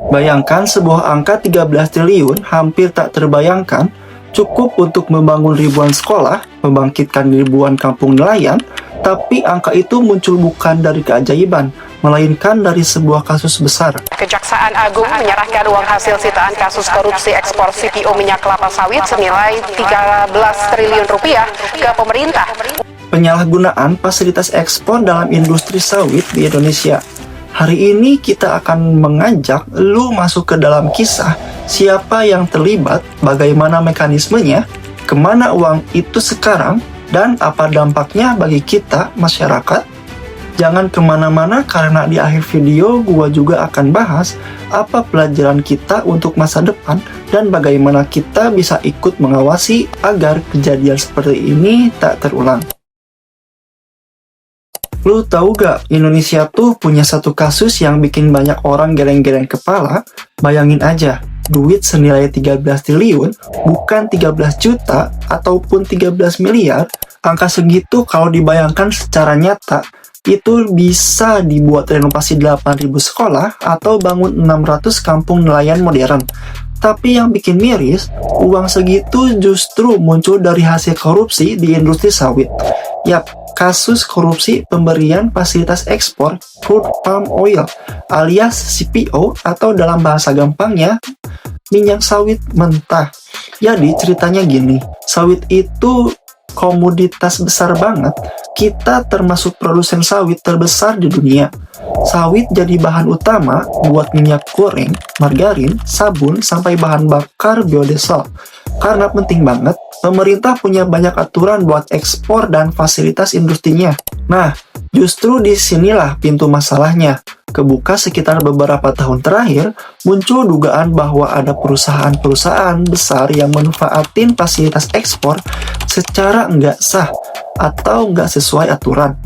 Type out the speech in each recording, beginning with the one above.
Bayangkan sebuah angka 13 triliun hampir tak terbayangkan, cukup untuk membangun ribuan sekolah, membangkitkan ribuan kampung nelayan, tapi angka itu muncul bukan dari keajaiban, melainkan dari sebuah kasus besar. Kejaksaan Agung menyerahkan uang hasil sitaan kasus korupsi ekspor CPO minyak kelapa sawit senilai 13 triliun rupiah ke pemerintah. Penyalahgunaan fasilitas ekspor dalam industri sawit di Indonesia. Hari ini kita akan mengajak lu masuk ke dalam kisah siapa yang terlibat, bagaimana mekanismenya, kemana uang itu sekarang, dan apa dampaknya bagi kita, masyarakat. Jangan kemana-mana karena di akhir video gua juga akan bahas apa pelajaran kita untuk masa depan dan bagaimana kita bisa ikut mengawasi agar kejadian seperti ini tak terulang. Lu tahu gak, Indonesia tuh punya satu kasus yang bikin banyak orang geleng-geleng kepala. Bayangin aja, duit senilai 13 triliun, bukan 13 juta ataupun 13 miliar. Angka segitu kalau dibayangkan secara nyata, itu bisa dibuat renovasi 8.000 sekolah atau bangun 600 kampung nelayan modern. Tapi yang bikin miris, uang segitu justru muncul dari hasil korupsi di industri sawit. Yap, kasus korupsi pemberian fasilitas ekspor crude palm oil alias CPO atau dalam bahasa gampangnya minyak sawit mentah. Jadi ceritanya gini, sawit itu komoditas besar banget. Kita termasuk produsen sawit terbesar di dunia. Sawit jadi bahan utama buat minyak goreng, margarin, sabun, sampai bahan bakar biodiesel. Karena penting banget, pemerintah punya banyak aturan buat ekspor dan fasilitas industrinya. Nah, justru disinilah pintu masalahnya. Kebuka sekitar beberapa tahun terakhir, muncul dugaan bahwa ada perusahaan-perusahaan besar yang manfaatin fasilitas ekspor secara nggak sah atau nggak sesuai aturan.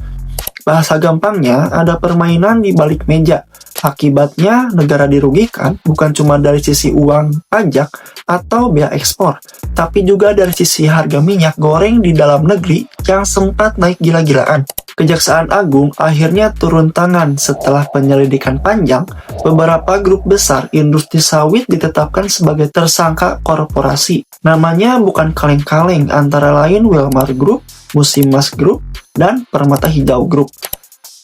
Bahasa gampangnya, ada permainan di balik meja. Akibatnya, negara dirugikan bukan cuma dari sisi uang pajak atau biaya ekspor, tapi juga dari sisi harga minyak goreng di dalam negeri yang sempat naik gila-gilaan. Kejaksaan Agung akhirnya turun tangan setelah penyelidikan panjang. Beberapa grup besar industri sawit ditetapkan sebagai tersangka korporasi. Namanya bukan kaleng-kaleng, antara lain Wilmar Group, Musimas Group, dan Permata Hijau Group.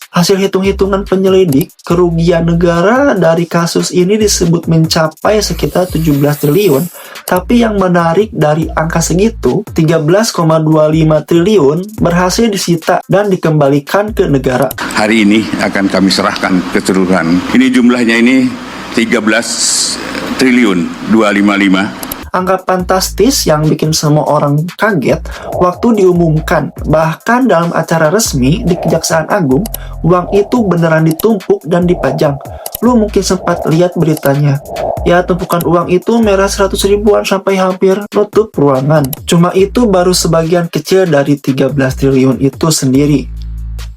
Hasil hitung-hitungan penyelidik, kerugian negara dari kasus ini disebut mencapai sekitar 17 triliun, tapi yang menarik dari angka segitu, 13,25 triliun berhasil disita dan dikembalikan ke negara. Hari ini akan kami serahkan keseluruhan. Ini jumlahnya ini 13 triliun 255. Angka fantastis yang bikin semua orang kaget waktu diumumkan. Bahkan dalam acara resmi di Kejaksaan Agung, uang itu beneran ditumpuk dan dipajang. Lu mungkin sempat lihat beritanya. Ya, tumpukan uang itu merah 100 ribuan sampai hampir nutup ruangan. Cuma itu baru sebagian kecil dari 13 triliun itu sendiri.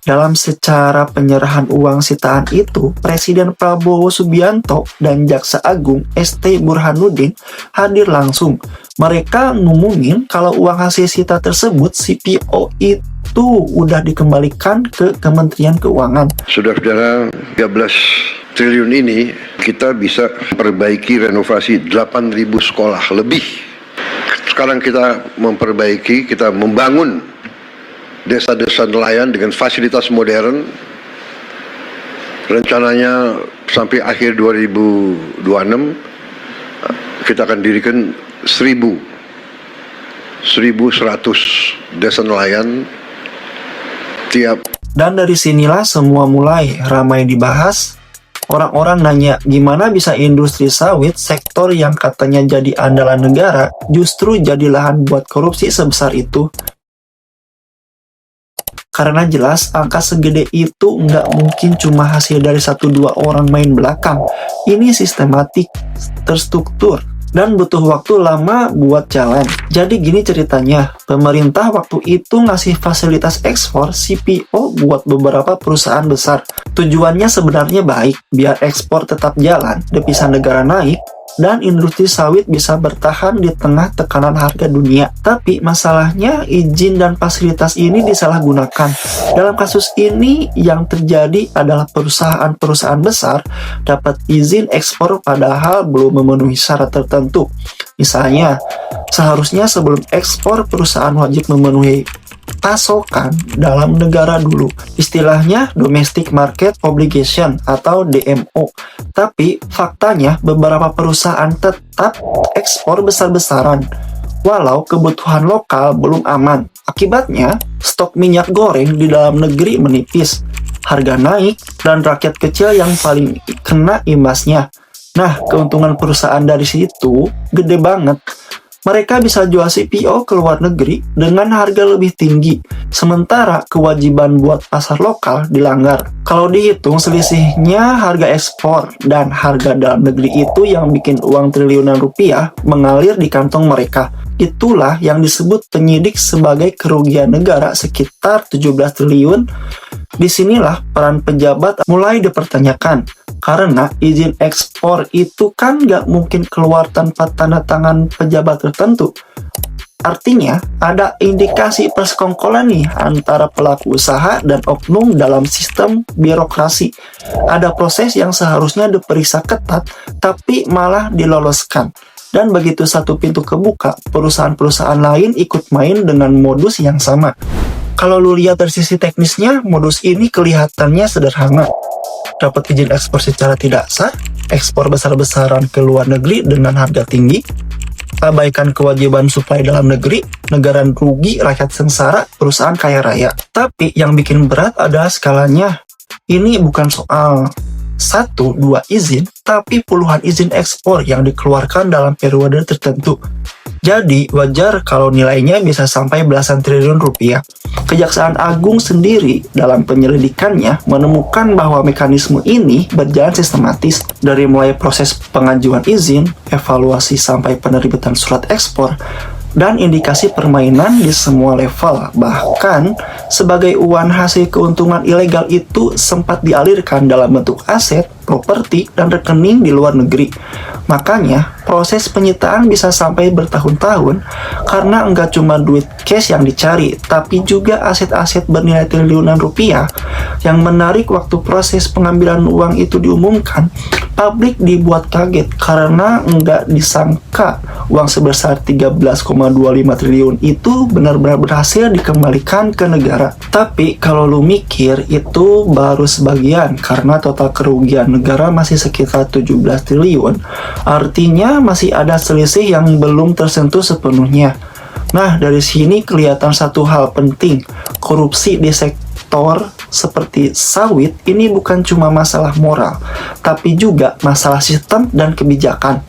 Dalam secara penyerahan uang sitaan itu, Presiden Prabowo Subianto dan Jaksa Agung ST Burhanuddin hadir langsung. Mereka ngumumin kalau uang hasil sita tersebut CPO itu udah dikembalikan ke Kementerian Keuangan. Saudara-saudara, 13 triliun ini kita bisa perbaiki renovasi 8.000 sekolah lebih. Sekarang kita memperbaiki, kita membangun desa-desa nelayan dengan fasilitas modern. Rencananya sampai akhir 2026 kita akan dirikan 1.100 desa nelayan tiap. Dan dari sinilah semua mulai ramai dibahas. Orang-orang nanya gimana bisa industri sawit, sektor yang katanya jadi andalan negara, justru jadi lahan buat korupsi sebesar itu. Karena jelas angka segede itu nggak mungkin cuma hasil dari 1-2 orang main belakang. Ini sistematik, terstruktur, dan butuh waktu lama buat jalan. Jadi gini ceritanya, pemerintah waktu itu ngasih fasilitas ekspor CPO buat beberapa perusahaan besar. Tujuannya sebenarnya baik, biar ekspor tetap jalan, devisa negara naik, dan industri sawit bisa bertahan di tengah tekanan harga dunia. Tapi masalahnya izin dan fasilitas ini disalahgunakan. Dalam kasus ini yang terjadi adalah perusahaan-perusahaan besar dapat izin ekspor padahal belum memenuhi syarat tertentu. Misalnya, seharusnya sebelum ekspor perusahaan wajib memenuhi pasokan dalam negara dulu. Istilahnya Domestic Market Obligation atau DMO. Tapi faktanya beberapa perusahaan tetap ekspor besar-besaran walau kebutuhan lokal belum aman. Akibatnya, stok minyak goreng di dalam negeri menipis, harga naik, dan rakyat kecil yang paling kena imbasnya. Nah, keuntungan perusahaan dari situ gede banget. Mereka bisa jual CPO ke luar negeri dengan harga lebih tinggi, sementara kewajiban buat pasar lokal dilanggar. Kalau dihitung selisihnya harga ekspor dan harga dalam negeri itu yang bikin uang triliunan rupiah mengalir di kantong mereka. Itulah yang disebut penyidik sebagai kerugian negara sekitar 17 triliun. Disinilah peran pejabat mulai dipertanyakan. Karena izin ekspor itu kan nggak mungkin keluar tanpa tanda tangan pejabat tertentu. Artinya, ada indikasi persekongkolan nih antara pelaku usaha dan oknum dalam sistem birokrasi. Ada proses yang seharusnya diperiksa ketat, tapi malah diloloskan. Dan begitu satu pintu kebuka, perusahaan-perusahaan lain ikut main dengan modus yang sama. Kalau lu lihat dari sisi teknisnya, modus ini kelihatannya sederhana. Dapat izin ekspor secara tidak sah, ekspor besar-besaran ke luar negeri dengan harga tinggi, abaikan kewajiban suplai dalam negeri, negara rugi, rakyat sengsara, perusahaan kaya raya. Tapi yang bikin berat adalah skalanya. Ini bukan soal 1-2 izin, tapi puluhan izin ekspor yang dikeluarkan dalam periode tertentu. Jadi, wajar kalau nilainya bisa sampai belasan triliun rupiah. Kejaksaan Agung sendiri dalam penyelidikannya menemukan bahwa mekanisme ini berjalan sistematis dari mulai proses pengajuan izin, evaluasi sampai penerbitan surat ekspor, dan indikasi permainan di semua level. Bahkan, sebagai uang hasil keuntungan ilegal itu sempat dialirkan dalam bentuk aset, properti, dan rekening di luar negeri. Makanya, proses penyitaan bisa sampai bertahun-tahun karena enggak cuma duit cash yang dicari, tapi juga aset-aset bernilai triliunan rupiah. Yang menarik, waktu proses pengambilan uang itu diumumkan, publik dibuat kaget karena enggak disangka uang sebesar 13,25 triliun itu benar-benar berhasil dikembalikan ke negara. Tapi kalau lu mikir, itu baru sebagian karena total kerugian negara masih sekitar 17 triliun. Artinya masih ada selisih yang belum tersentuh sepenuhnya. Nah, dari sini kelihatan satu hal penting. Korupsi di sektor seperti sawit ini bukan cuma masalah moral, tapi juga masalah sistem dan kebijakan.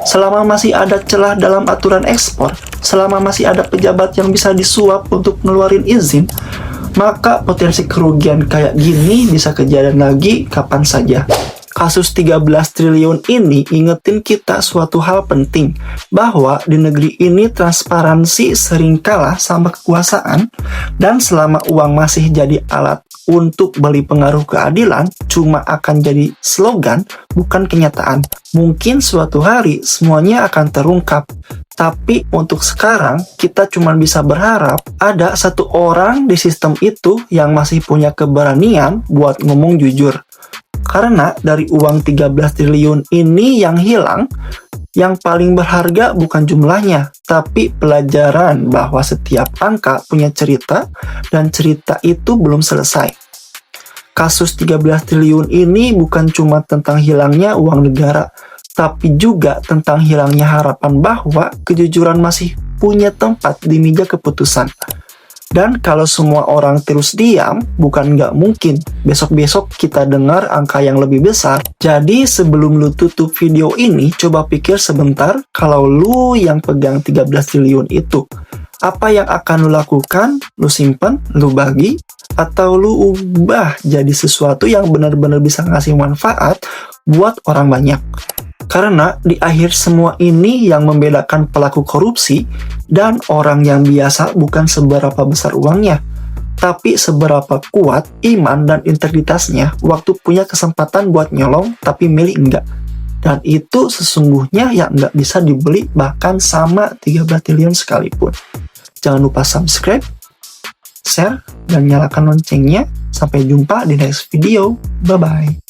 Selama masih ada celah dalam aturan ekspor, selama masih ada pejabat yang bisa disuap untuk ngeluarin izin, maka potensi kerugian kayak gini bisa kejadian lagi kapan saja. Kasus 13 triliun ini ingetin kita suatu hal penting, bahwa di negeri ini transparansi sering kalah sama kekuasaan, dan selama uang masih jadi alat untuk beli pengaruh keadilan, cuma akan jadi slogan, bukan kenyataan. Mungkin suatu hari semuanya akan terungkap, tapi untuk sekarang kita cuma bisa berharap ada satu orang di sistem itu yang masih punya keberanian buat ngomong jujur. Karena dari uang 13 triliun ini yang hilang, yang paling berharga bukan jumlahnya, tapi pelajaran bahwa setiap angka punya cerita, dan cerita itu belum selesai. Kasus 13 triliun ini bukan cuma tentang hilangnya uang negara, tapi juga tentang hilangnya harapan bahwa kejujuran masih punya tempat di meja keputusan. Dan kalau semua orang terus diam, bukan nggak mungkin besok-besok kita dengar angka yang lebih besar. Jadi sebelum lu tutup video ini, coba pikir sebentar kalau lu yang pegang 13 triliun itu. Apa yang akan lu lakukan? Lu simpan, lu bagi, atau lu ubah jadi sesuatu yang benar-benar bisa ngasih manfaat buat orang banyak? Karena di akhir semua ini yang membedakan pelaku korupsi dan orang yang biasa bukan seberapa besar uangnya, tapi seberapa kuat iman dan integritasnya waktu punya kesempatan buat nyolong tapi milih enggak. Dan itu sesungguhnya yang nggak bisa dibeli bahkan sama 13 triliun sekalipun. Jangan lupa subscribe, share, dan nyalakan loncengnya. Sampai jumpa di next video. Bye-bye.